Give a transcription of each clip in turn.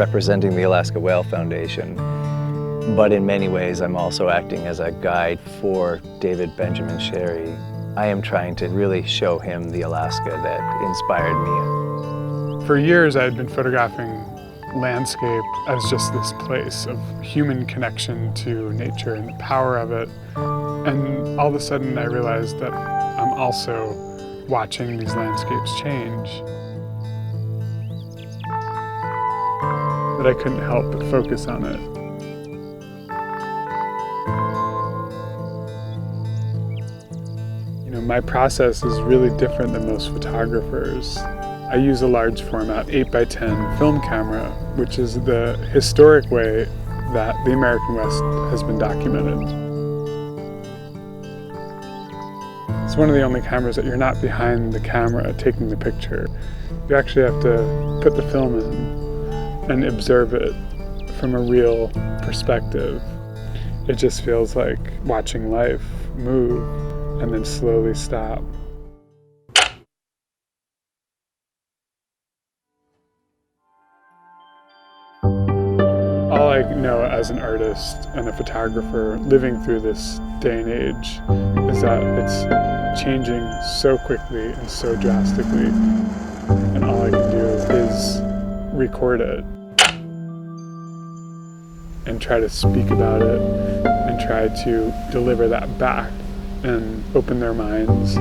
representing the Alaska Whale Foundation, but in many ways I'm also acting as a guide for David Benjamin Sherry. I am trying to really show him the Alaska that inspired me. For years I had been photographing landscape as just this place of human connection to nature and the power of it. And all of a sudden I realized that I'm also watching these landscapes change. That I couldn't help but focus on it. You know, my process is really different than most photographers. I use a large format 8x10 film camera, which is the historic way that the American West has been documented. It's one of the only cameras that you're not behind the camera taking the picture. You actually have to put the film in and observe it from a real perspective. It just feels like watching life move and then slowly stop. All I know as an artist and a photographer living through this day and age is that it's changing so quickly and so drastically, and all I can do is record it and try to speak about it and try to deliver that back and open their minds.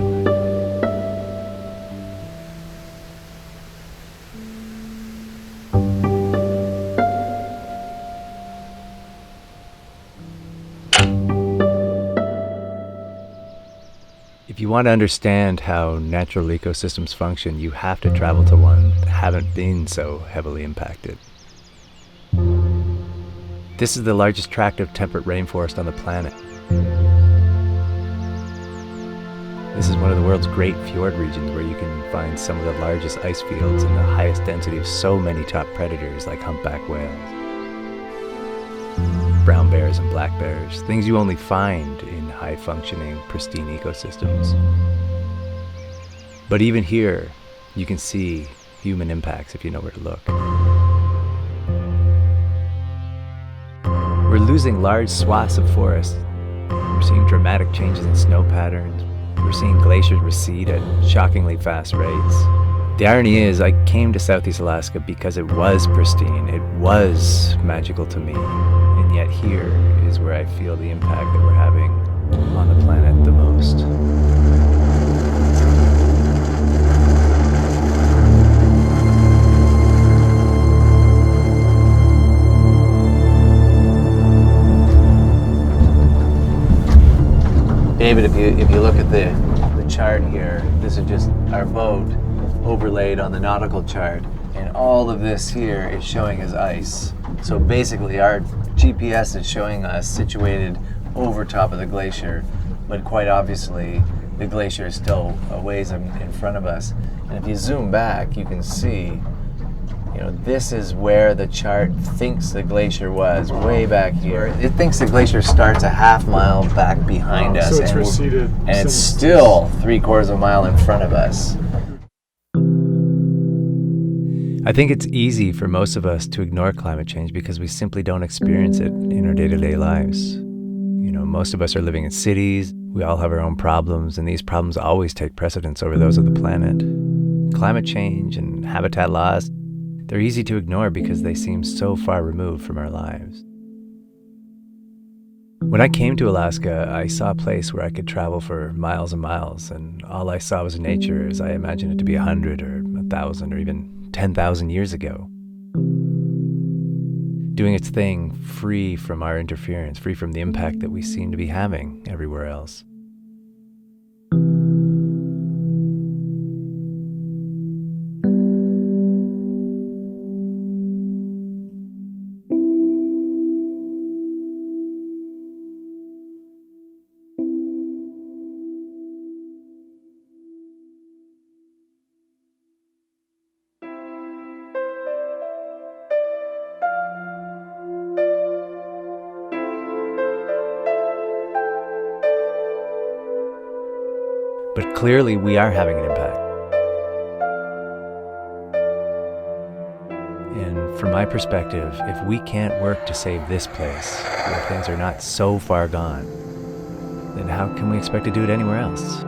If you want to understand how natural ecosystems function, you have to travel to one that haven't been so heavily impacted. This is the largest tract of temperate rainforest on the planet. This is one of the world's great fjord regions where you can find some of the largest ice fields and the highest density of so many top predators like humpback whales, brown bears and black bears, things you only find in high-functioning, pristine ecosystems. But even here, you can see human impacts if you know where to look. We're losing large swaths of forest. We're seeing dramatic changes in snow patterns. We're seeing glaciers recede at shockingly fast rates. The irony is, I came to Southeast Alaska because it was pristine, it was magical to me, and yet here is where I feel the impact that we're having on the planet the most. David, if you look at the chart here, this is just our boat overlaid on the nautical chart, and all of this here is showing as ice. So basically our GPS is showing us situated over top of the glacier, but quite obviously the glacier is still a ways in front of us. And if you zoom back, you can see, you know, this is where the chart thinks the glacier was, way back here. It thinks the glacier starts a half mile back behind us. So it's receded. And it's still 3/4 of a mile in front of us. I think it's easy for most of us to ignore climate change because we simply don't experience it in our day-to-day lives. You know, most of us are living in cities, we all have our own problems, and these problems always take precedence over those of the planet. Climate change and habitat loss, they're easy to ignore because they seem so far removed from our lives. When I came to Alaska, I saw a place where I could travel for miles and miles, and all I saw was nature as I imagined it to be 100 or 1,000 or even 10,000 years ago. Doing its thing, free from our interference, free from the impact that we seem to be having everywhere else. But clearly we are having an impact. And from my perspective, if we can't work to save this place, where things are not so far gone, then how can we expect to do it anywhere else?